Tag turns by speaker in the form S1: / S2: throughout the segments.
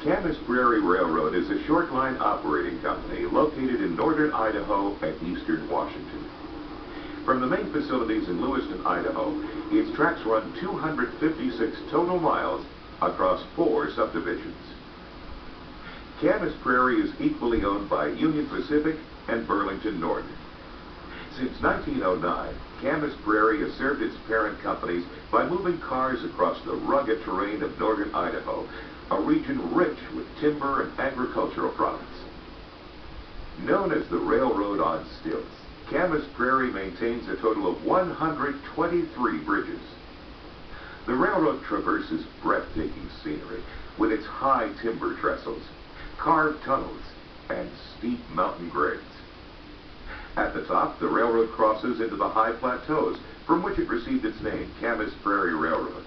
S1: Camas Prarie Railroad is a shortline operating company located in northern Idaho and eastern Washington. From the main facilities in Lewiston, Idaho, its tracks run 256 total miles across 4 subdivisions. Camas Prarie is equally owned by Union Pacific and Burlington Northern. Since 1909, Camas Prarie has served its parent companies by moving cars across the rugged terrain of northern Idaho, a region rich with timber and agricultural products. Known as the Railroad on Stilts, Camas Prarie maintains a total of 123 bridges. The railroad traverses breathtaking scenery with its high timber trestles, carved tunnels, and steep mountain grades. At the top, the railroad crosses into the high plateaus from which it received its name, Camas Prarie Railroad.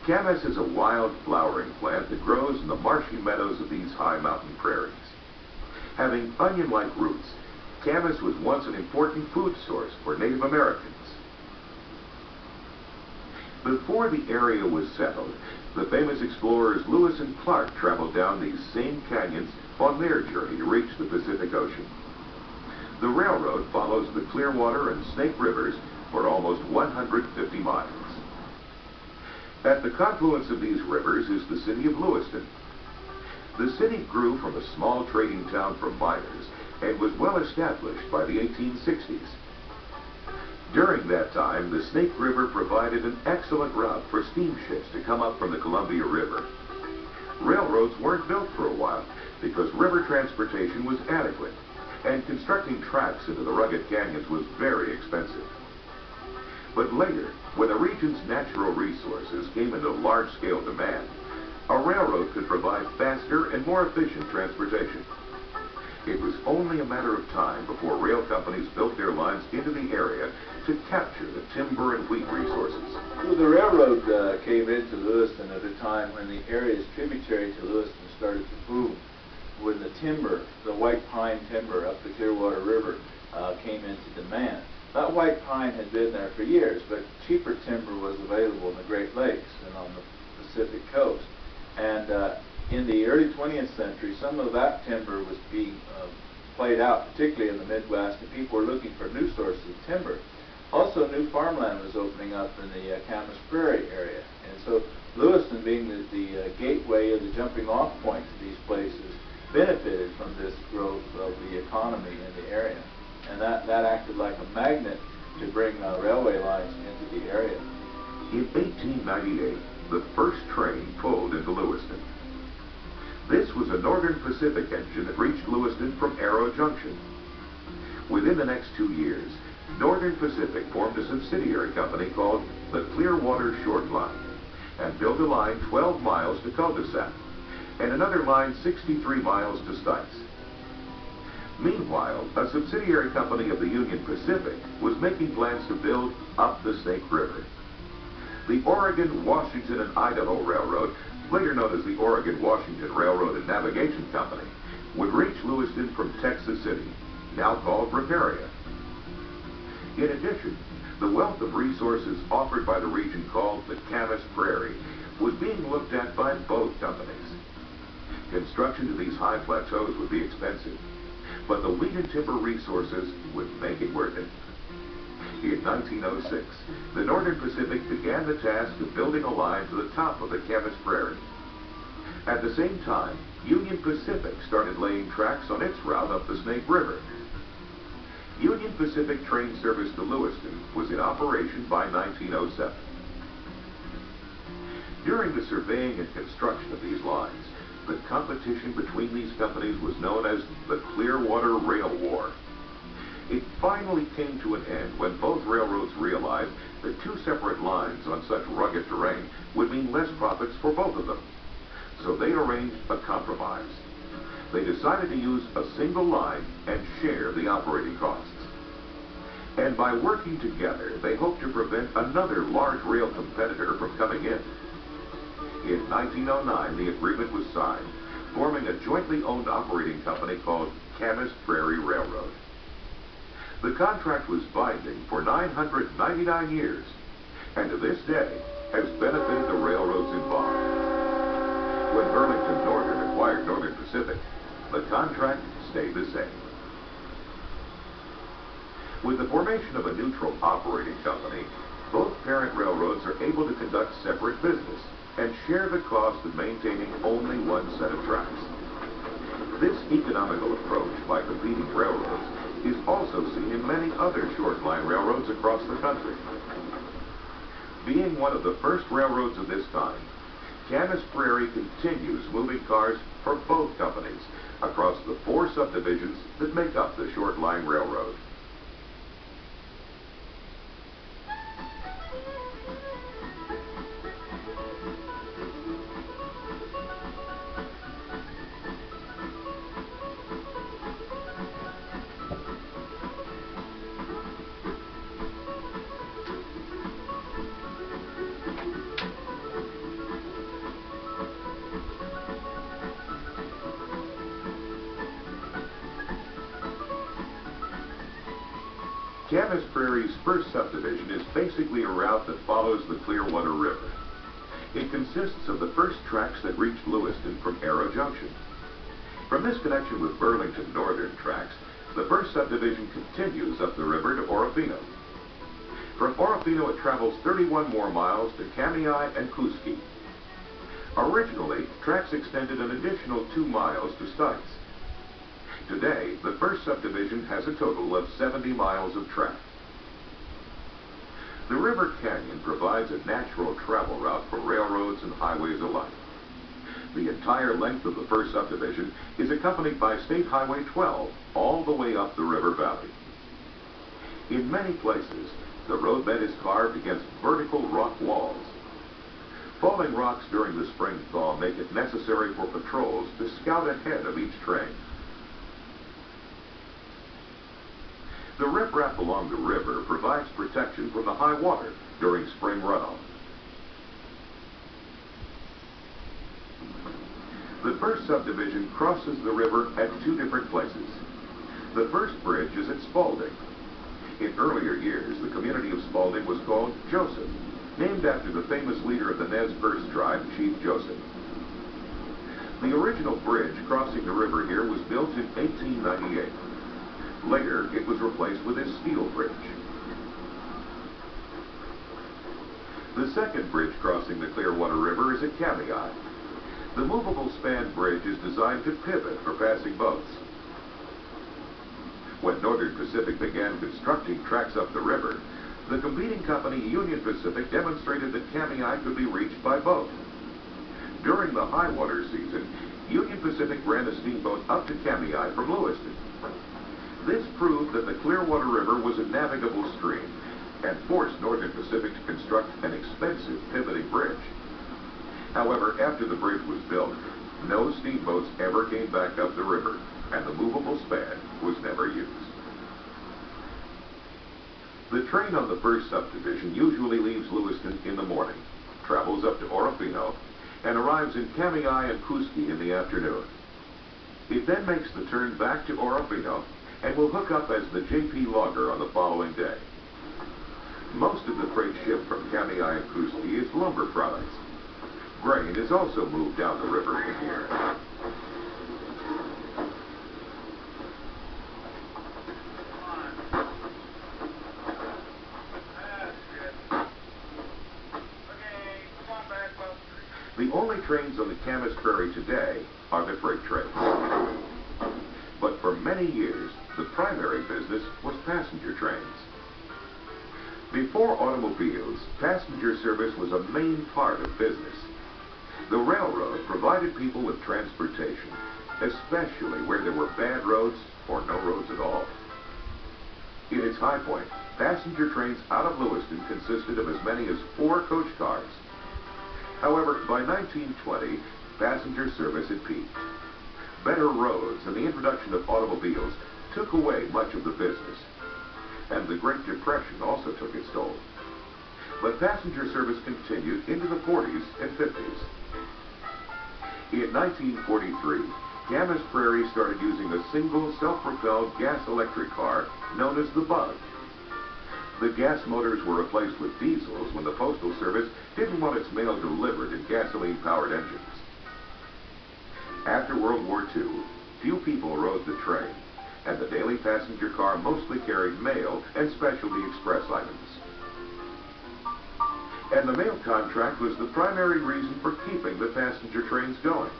S1: Camas is a wild flowering plant that grows in the marshy meadows of these high mountain prairies. Having onion-like roots, Camas was once an important food source for Native Americans. Before the area was settled, the famous explorers Lewis and Clark traveled down these same canyons on their journey to reach the Pacific Ocean. The railroad follows the Clearwater and Snake Rivers for almost 150 miles. At the confluence of these rivers is the city of Lewiston. The city grew from a small trading town for miners and was well established by the 1860s. During that time, the Snake River provided an excellent route for steamships to come up from the Columbia River. Railroads weren't built for a while because river transportation was adequate, and constructing tracks into the rugged canyons was very expensive. But later, when the region's natural resources came into large-scale demand, a railroad could provide faster and more efficient transportation. It was only a matter of time before rail companies built their lines into the area to capture the timber and wheat resources.
S2: Well, the railroad came into Lewiston at a time when the areas tributary to Lewiston started to boom, when the timber, the white pine timber up the Clearwater River, came into demand. That white pine had been there for years, but cheaper timber was available in the Great Lakes and on the Pacific coast. And in the early 20th century, some of that timber was being played out, particularly in the Midwest, and people were looking for new sources of timber. Also, new farmland was opening up in the Camas Prarie area. And so Lewiston, being the gateway or the jumping off point to these places, benefited from this growth of the economy in the area. And that acted like a magnet to bring railway lines into the area.
S1: In 1898, the first train pulled into Lewiston. This was a Northern Pacific engine that reached Lewiston from Arrow Junction. Within the next 2 years, Northern Pacific formed a subsidiary company called the Clearwater Shortline and built a line 12 miles to Cul-de-sac and another line 63 miles to Stilts. Meanwhile, a subsidiary company of the Union Pacific was making plans to build up the Snake River. The Oregon, Washington, and Idaho Railroad, later known as the Oregon-Washington Railroad and Navigation Company, would reach Lewiston from Texas City, now called Riparian. In addition, the wealth of resources offered by the region called the Camas Prarie was being looked at by both companies. Construction to these high plateaus would be expensive, but the wheat and timber resources would make it worth it. In 1906, the Northern Pacific began the task of building a line to the top of the Camas Prarie. At the same time, Union Pacific started laying tracks on its route up the Snake River. Union Pacific train service to Lewiston was in operation by 1907. During the surveying and construction of these lines, the competition between these companies was known as the Clearwater Rail War. It finally came to an end when both railroads realized that 2 separate lines on such rugged terrain would mean less profits for both of them. So they arranged a compromise. They decided to use a single line and share the operating costs. And by working together, they hoped to prevent another large rail competitor from coming in. In 1909, the agreement was signed, forming a jointly owned operating company called Camas Prarie Railroad. The contract was binding for 999 years, and to this day has benefited the railroads involved. When Burlington Northern Pacific, the contract stayed the same. With the formation of a neutral operating company, both parent railroads are able to conduct separate business and share the cost of maintaining only one set of tracks. This economical approach by competing railroads is also seen in many other short-line railroads across the country. Being one of the first railroads of this kind, Camas Prarie continues moving cars for both companies across the 4 subdivisions that make up the short-line railroad. Camas Prarie's first subdivision is basically a route that follows the Clearwater River. It consists of the first tracks that reach Lewiston from Arrow Junction. From this connection with Burlington Northern tracks, the first subdivision continues up the river to Orofino. From Orofino it travels 31 more miles to Kamei and Kouski. Originally, tracks extended an additional 2 miles to Stilts. Today, the first subdivision has a total of 70 miles of track. The River Canyon provides a natural travel route for railroads and highways alike. The entire length of the first subdivision is accompanied by State Highway 12 all the way up the river valley. In many places, the roadbed is carved against vertical rock walls. Falling rocks during the spring thaw make it necessary for patrols to scout ahead of each train. The riprap along the river provides protection from the high water during spring runoff. The first subdivision crosses the river at 2 different places. The first bridge is at Spalding. In earlier years, the community of Spalding was called Joseph, named after the famous leader of the Nez Perce tribe, Chief Joseph. The original bridge crossing the river here was built in 1898. Later, it was replaced with a steel bridge. The second bridge crossing the Clearwater River is at Kamei. The movable span bridge is designed to pivot for passing boats. When Northern Pacific began constructing tracks up the river, the competing company Union Pacific demonstrated that Kamei could be reached by boat. During the high water season, Union Pacific ran a steamboat up to Kamei from Lewiston. This proved that the Clearwater River was a navigable stream and forced Northern Pacific to construct an expensive pivoting bridge. However, after the bridge was built, no steamboats ever came back up the river, and the movable span was never used. The train on the first subdivision usually leaves Lewiston in the morning, travels up to Orofino, and arrives in Kamei and Kouski in the afternoon. It then makes the turn back to Orofino and will hook up as the JP Logger on the following day. Most of the freight shipped from Kamei and Kouski is lumber products. Grain is also moved down the river from here. The only trains on the Camas Prarie today are the freight trains. But for many years, the primary business was passenger trains. Before automobiles, passenger service was a main part of business. The railroad provided people with transportation, especially where there were bad roads or no roads at all. In its high point, passenger trains out of Lewiston consisted of as many as 4 coach cars. However, by 1920, passenger service had peaked. Better roads and the introduction of automobiles took away much of the business. And the Great Depression also took its toll. But passenger service continued into the 40s and 50s. In 1943, Camas Prarie started using a single self-propelled gas-electric car known as the Bug. The gas motors were replaced with diesels when the Postal Service didn't want its mail delivered in gasoline-powered engines. After World War II, few people rode the train, and the daily passenger car mostly carried mail and specialty express items. And the mail contract was the primary reason for keeping the passenger trains going.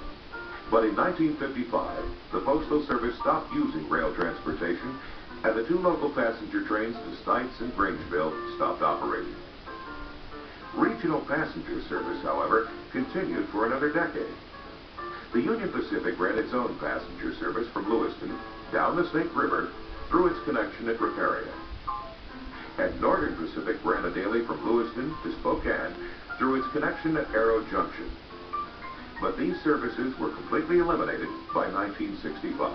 S1: But in 1955, the Postal Service stopped using rail transportation, and the two local passenger trains to Stilts and Grangeville stopped operating. Regional passenger service, however, continued for another decade. The Union Pacific ran its own passenger service from Lewiston down the Snake River through its connection at Riparia. And Northern Pacific ran a daily from Lewiston to Spokane through its connection at Arrow Junction. But these services were completely eliminated by 1965.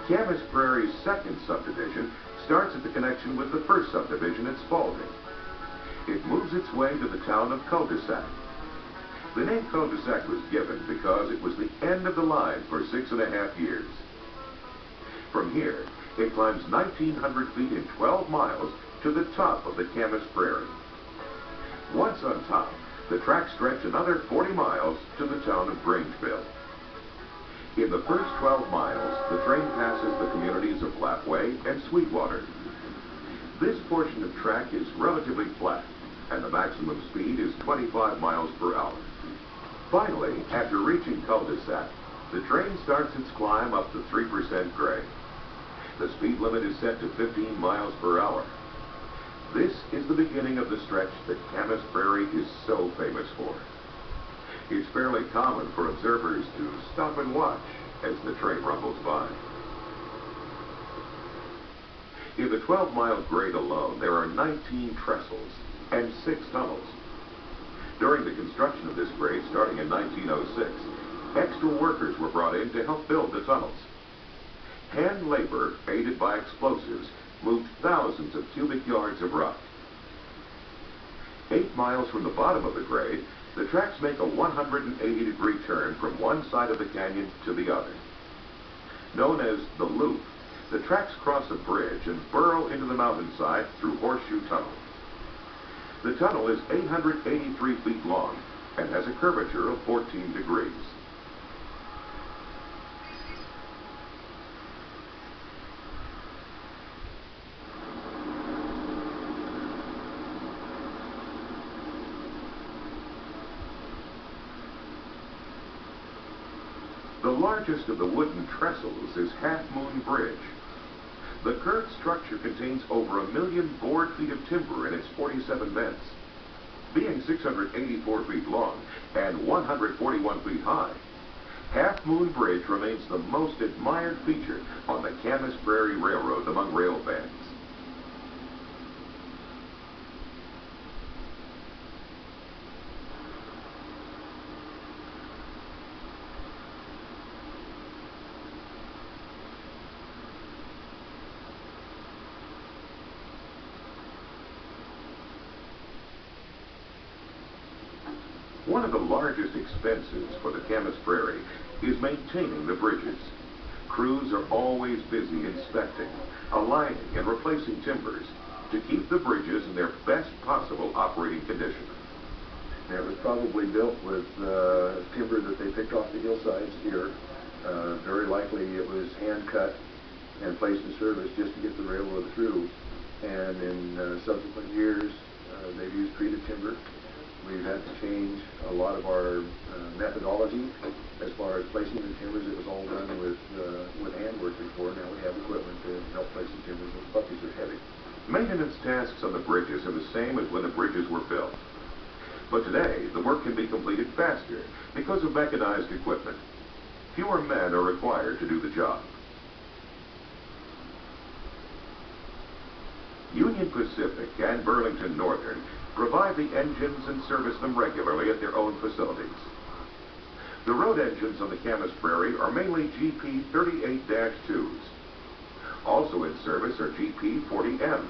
S1: Camas Prarie's second subdivision starts at the connection with the first subdivision at Spalding. It moves its way to the town of Cul-de-sac. The name Cul-de-sac was given because it was the end of the line for 6.5 years. From here, it climbs 1,900 feet in 12 miles to the top of the Camas Prarie. Once on top, the tracks stretch another 40 miles to the town of Grangeville. In the first 12 miles, the train passes the communities of Lapway and Sweetwater. This portion of track is relatively flat, and the maximum speed is 25 miles per hour. Finally, after reaching Cul-de-sac, the train starts its climb up to 3% grade. The speed limit is set to 15 miles per hour. This is the beginning of the stretch that Camas Prarie is so famous for. It's fairly common for observers to stop and watch as the train rumbles by. In the 12-mile grade alone, there are 19 trestles and 6 tunnels. During the construction of this grade, starting in 1906, extra workers were brought in to help build the tunnels. Hand labor, aided by explosives, moved thousands of cubic yards of rock. 8 miles from the bottom of the grade, the tracks make a 180-degree turn from one side of the canyon to the other. Known as the Loop, the tracks cross a bridge and burrow into the mountainside through Horseshoe Tunnel. The tunnel is 883 feet long and has a curvature of 14 degrees. The largest of the wooden trestles is Half Moon Bridge. The curved structure contains over 1 million board feet of timber in its 47 bends. Being 684 feet long and 141 feet high, Half Moon Bridge remains the most admired feature on the Camas Prarie Railroad among rail fans. One of the largest expenses for the Camas Prarie is maintaining the bridges. Crews are always busy inspecting, aligning, and replacing timbers to keep the bridges in their best possible operating condition.
S3: And it was probably built with timber that they picked off the hillsides here. Very likely it was hand cut and placed in service just to get the railroad through. And in subsequent years, they've used treated timber. We've had to change a lot of our methodology as far as placing the timbers. It was all done with handwork before. Now we have equipment to help place the timbers. Those puppies are heavy.
S1: Maintenance tasks on the bridges are the same as when the bridges were built. But today, the work can be completed faster because of mechanized equipment. Fewer men are required to do the job. Union Pacific and Burlington Northern provide the engines and service them regularly at their own facilities. The road engines on the Camas Prarie are mainly GP 38-2s. Also in service are GP 40Ms,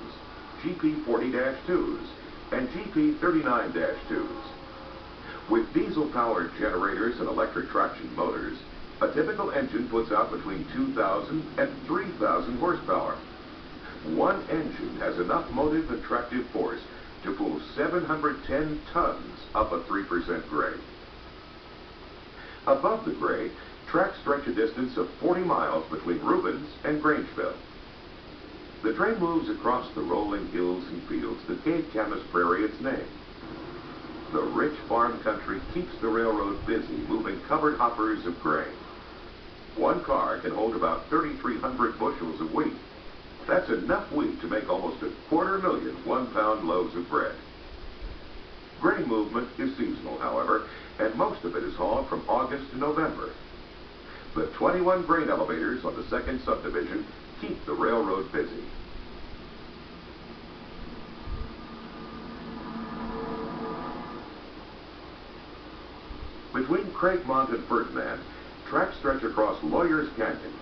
S1: GP 40-2s, and GP 39-2s. With diesel-powered generators and electric traction motors, a typical engine puts out between 2,000 and 3,000 horsepower. One engine has enough motive and tractive force to pull 710 tons up a 3% grade. Above the grade, tracks stretch a distance of 40 miles between Rubens and Grangeville. The train moves across the rolling hills and fields that gave Camas Prarie its name. The rich farm country keeps the railroad busy moving covered hoppers of grain. One car can hold about 3,300 bushels of wheat. That's enough wheat to make almost 250,000 one-pound loaves of bread. Grain movement is seasonal, however, and most of it is hauled from August to November. The 21 grain elevators on the second subdivision keep the railroad busy. Between Craigmont and Ferdinand, tracks stretch across Lawyer's Canyon.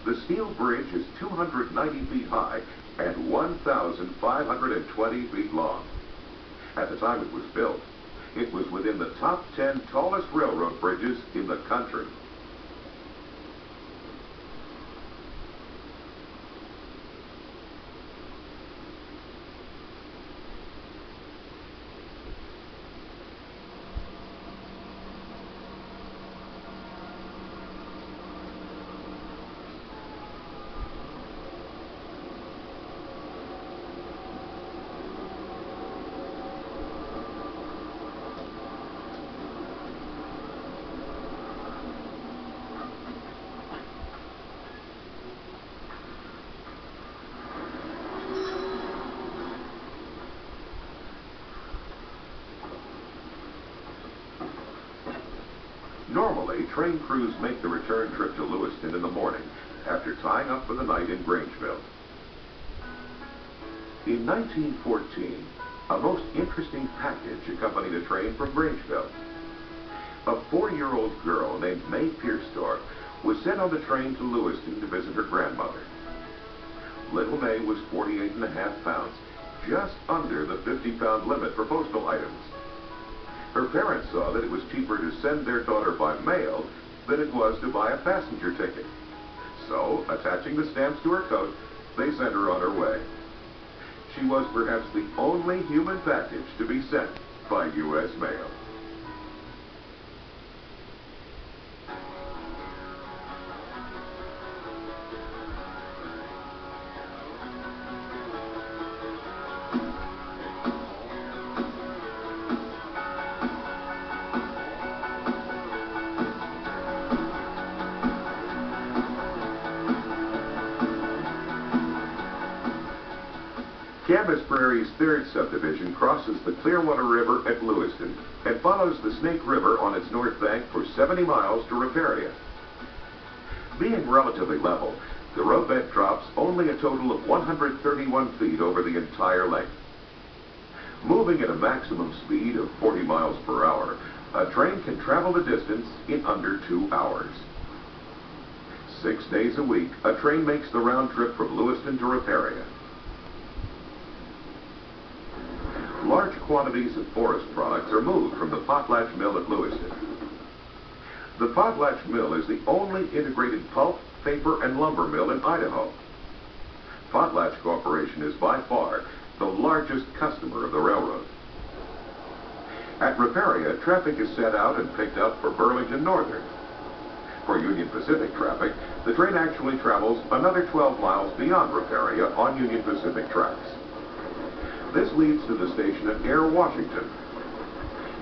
S1: The steel bridge is 290 feet high and 1,520 feet long. At the time it was built, it was within the top 10 tallest railroad bridges in the country. Normally, train crews make the return trip to Lewiston in the morning after tying up for the night in Grangeville. In 1914, a most interesting package accompanied a train from Grangeville. A 4-year-old girl named May Pierstorff was sent on the train to Lewiston to visit her grandmother. Little May was 48.5 pounds, just under the 50-pound limit for postal items. Her parents saw that it was cheaper to send their daughter by mail than it was to buy a passenger ticket. So, attaching the stamps to her coat, they sent her on her way. She was perhaps the only human package to be sent by U.S. mail. Camas Prarie's third subdivision crosses the Clearwater River at Lewiston and follows the Snake River on its north bank for 70 miles to Riparian. Being relatively level, the roadbed drops only a total of 131 feet over the entire length. Moving at a maximum speed of 40 miles per hour, a train can travel the distance in under 2 hours. 6 days a week, a train makes the round trip from Lewiston to Riparian. Large quantities of forest products are moved from the Potlatch Mill at Lewiston. The Potlatch Mill is the only integrated pulp, paper, and lumber mill in Idaho. Potlatch Corporation is by far the largest customer of the railroad. At Riparian, traffic is set out and picked up for Burlington Northern. For Union Pacific traffic, the train actually travels another 12 miles beyond Riparian on Union Pacific tracks. This leads to the station at Air Washington.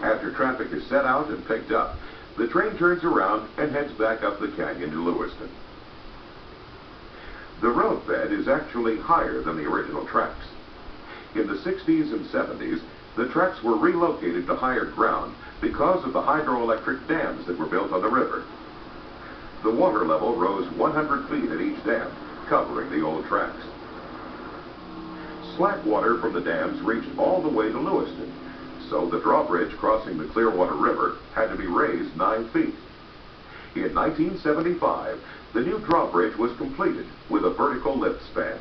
S1: After traffic is set out and picked up, the train turns around and heads back up the canyon to Lewiston. The roadbed is actually higher than the original tracks. In the 60s and 70s, the tracks were relocated to higher ground because of the hydroelectric dams that were built on the river. The water level rose 100 feet at each dam, covering the old tracks. slack water from the dams reached all the way to Lewiston, so the drawbridge crossing the Clearwater River had to be raised 9 feet. In 1975, the new drawbridge was completed with a vertical lift span.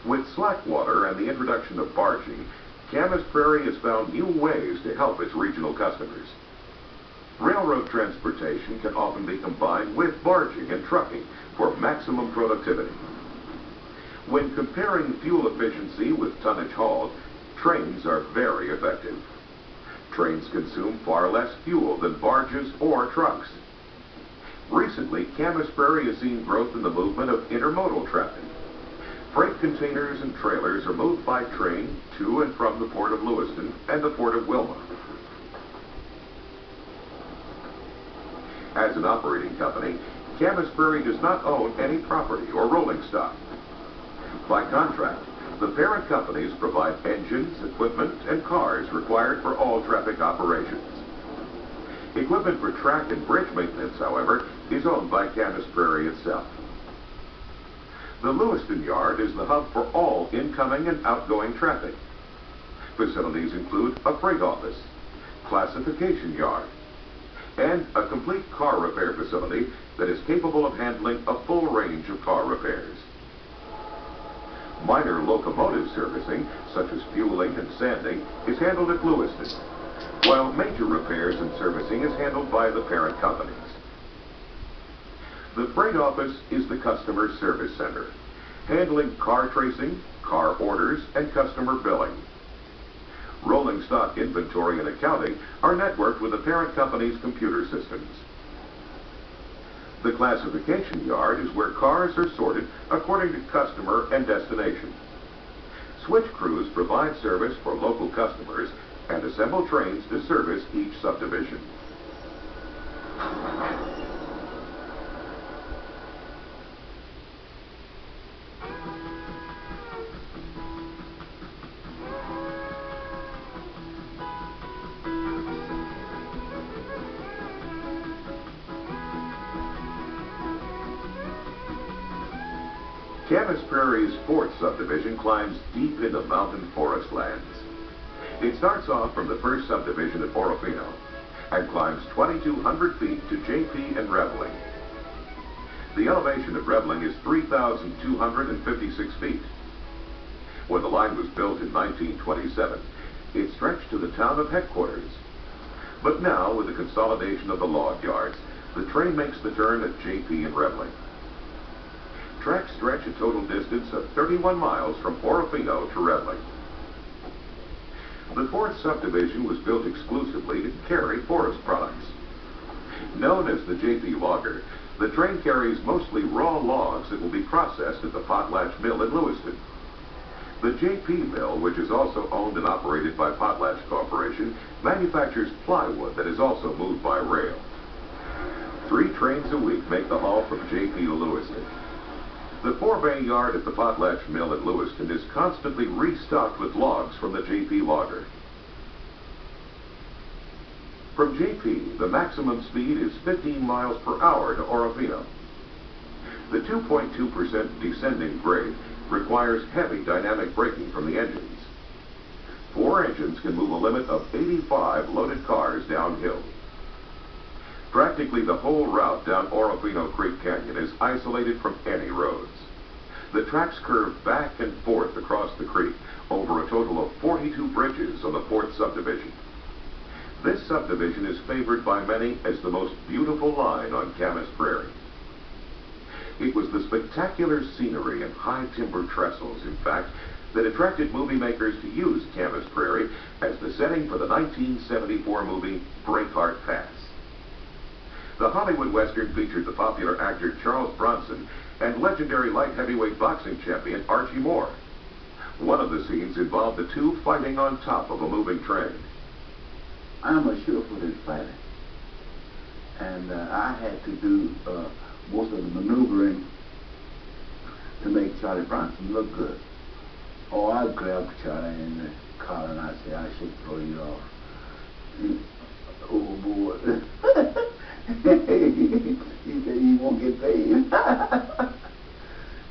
S1: With slack water and the introduction of barging, Camas Prarie has found new ways to help its regional customers. Railroad transportation can often be combined with barging and trucking for maximum productivity. When comparing fuel efficiency with tonnage hauled, trains are very effective. Trains consume far less fuel than barges or trucks. Recently, Camas Prarie has seen growth in the movement of intermodal traffic. Freight containers and trailers are moved by train to and from the Port of Lewiston and the Port of Wilma. As an operating company, Camas Prarie does not own any property or rolling stock. By contract, the parent companies provide engines, equipment, and cars required for all traffic operations. Equipment for track and bridge maintenance, however, is owned by Camas Prarie itself. The Lewiston Yard is the hub for all incoming and outgoing traffic. Facilities include a freight office, classification yard, and a complete car repair facility that is capable of handling a full range of car repairs. Minor locomotive servicing, such as fueling and sanding, is handled at Lewiston, while major repairs and servicing is handled by the parent companies. The freight office is the customer service center, handling car tracing, car orders, and customer billing. Rolling stock inventory and accounting are networked with the parent company's computer systems. The classification yard is where cars are sorted according to customer and destination. Switch crews provide service for local customers and assemble trains to service each subdivision. Camas Prarie's 4th subdivision climbs deep into mountain forest lands. It starts off from the 1st subdivision at Orofino and climbs 2,200 feet to JP and Reveling. The elevation of Reveling is 3,256 feet. When the line was built in 1927, it stretched to the town of headquarters. But now, with the consolidation of the log yards, the train makes the turn at JP and Reveling. Tracks stretch a total distance of 31 miles from Orofino to Reveling. The 4th subdivision was built exclusively to carry forest products. Known as the JP Logger, the train carries mostly raw logs that will be processed at the Potlatch Mill in Lewiston. The JP Mill, which is also owned and operated by Potlatch Corporation, manufactures plywood that is also moved by rail. 3 trains a week make the haul from JP to Lewiston. The 4-bay yard at the Potlatch Mill in Lewiston is constantly restocked with logs from the JP Logger. From JP, the maximum speed is 15 miles per hour to Orofino. The 2.2% descending grade requires heavy dynamic braking from the engines. 4 engines can move a limit of 85 loaded cars downhill. Practically the whole route down Orofino Creek Canyon is isolated from any roads. The tracks curve back and forth across the creek over a total of 42 bridges on the 4th subdivision. This subdivision is favored by many as the most beautiful line on Camas Prarie. It was the spectacular scenery and high timber trestles, in fact, that attracted movie makers to use Camas Prarie as the setting for the 1974 movie Braveheart Pass. The Hollywood Western featured the popular actor Charles Bronson and legendary light heavyweight boxing champion Archie Moore. One of the scenes involved the two fighting on top of a moving train.
S4: I'm a sure-footed fighter, and I had to do most of the maneuvering to make Charlie Bronson look good. Oh, I grabbed Charlie in the car and I said, I should throw you off. Overboard. He said, you won't get paid.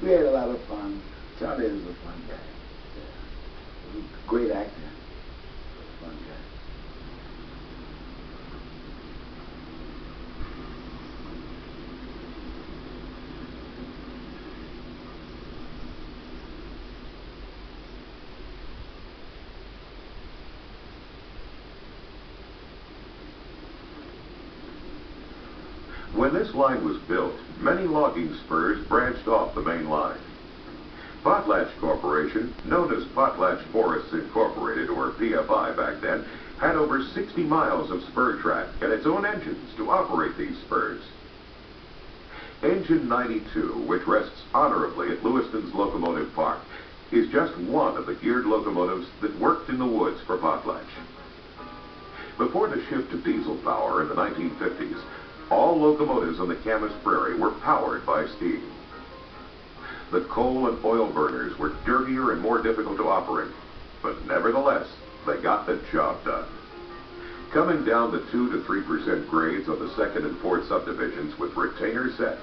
S4: We had a lot of fun. Charlie is a fun guy. Yeah. He's a great actor. A fun guy.
S1: When this line was built, many logging spurs branched off the main line. Potlatch Corporation, known as Potlatch Forests Incorporated, or PFI back then, had over 60 miles of spur track and its own engines to operate these spurs. Engine 92, which rests honorably at Lewiston's Locomotive Park, is just one of the geared locomotives that worked in the woods for Potlatch. Before the shift to diesel power in the 1950s, all locomotives on the Camas Prarie were powered by steam. The coal and oil burners were dirtier and more difficult to operate, but nevertheless, they got the job done. Coming down the 2 to 3% grades on the second and fourth subdivisions with retainers set,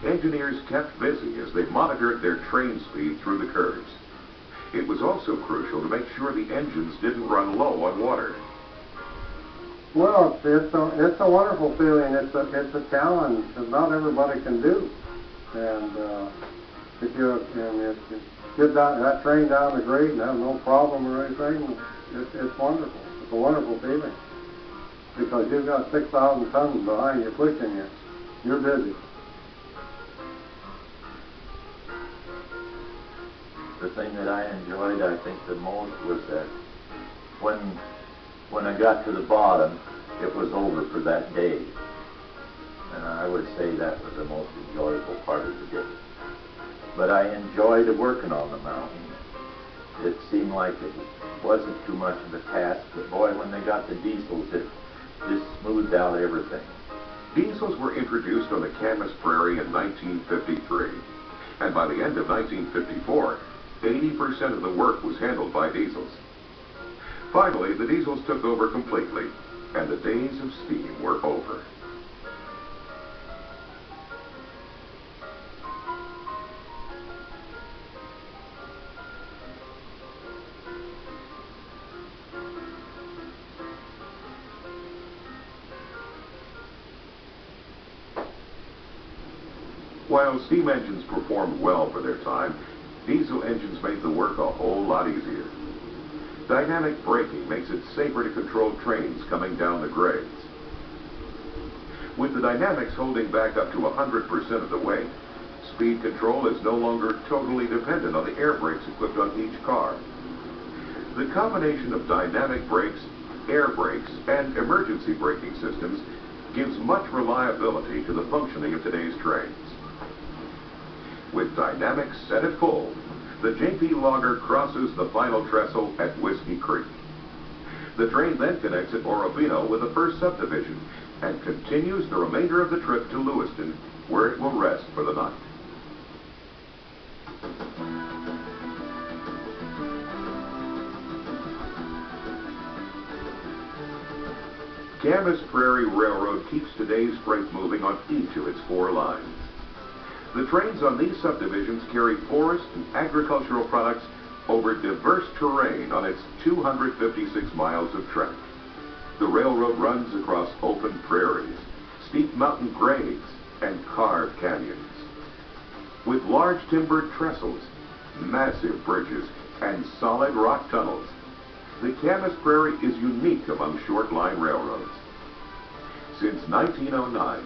S1: engineers kept busy as they monitored their train speed through the curves. It was also crucial to make sure the engines didn't run low on water.
S5: Well, it's a wonderful feeling. It's a challenge that not everybody can do. And if you get that train down the grade and have no problem or anything, it's wonderful. It's a wonderful feeling because you've got 6,000 tons behind you pushing you. You're busy.
S2: The thing that I enjoyed, I think, the most was that when I got to the bottom, it was over for that day. And I would say that was the most enjoyable part of the day. But I enjoyed working on the mountain. It seemed like it wasn't too much of a task, but boy, when they got the diesels, it just smoothed out everything.
S1: Diesels were introduced on the Camas Prarie in 1953, and by the end of 1954, 80% of the work was handled by diesels. Finally, the diesels took over completely, and the days of steam were over. While steam engines performed well for their time, diesel engines made the work a whole lot easier. Dynamic braking makes it safer to control trains coming down the grades. With the dynamics holding back up to 100% of the weight, speed control is no longer totally dependent on the air brakes equipped on each car. The combination of dynamic brakes, air brakes, and emergency braking systems gives much reliability to the functioning of today's trains. With dynamics set at full, the JP logger crosses the final trestle at Whiskey Creek. The train then connects at Orovino with the first subdivision and continues the remainder of the trip to Lewiston, where it will rest for the night. Camas Prarie Railroad keeps today's freight moving on each of its 4 lines. The trains on these subdivisions carry forest and agricultural products over diverse terrain on its 256 miles of track. The railroad runs across open prairies, steep mountain grades, and carved canyons. With large timbered trestles, massive bridges, and solid rock tunnels, the Camas Prarie is unique among short-line railroads. Since 1909,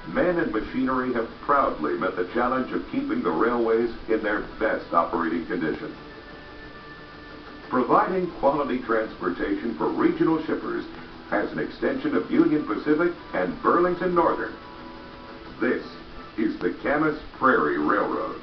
S1: men and machinery have proudly met the challenge of keeping the railways in their best operating condition. Providing quality transportation for regional shippers as an extension of Union Pacific and Burlington Northern, this is the Camas Prarie Railroad.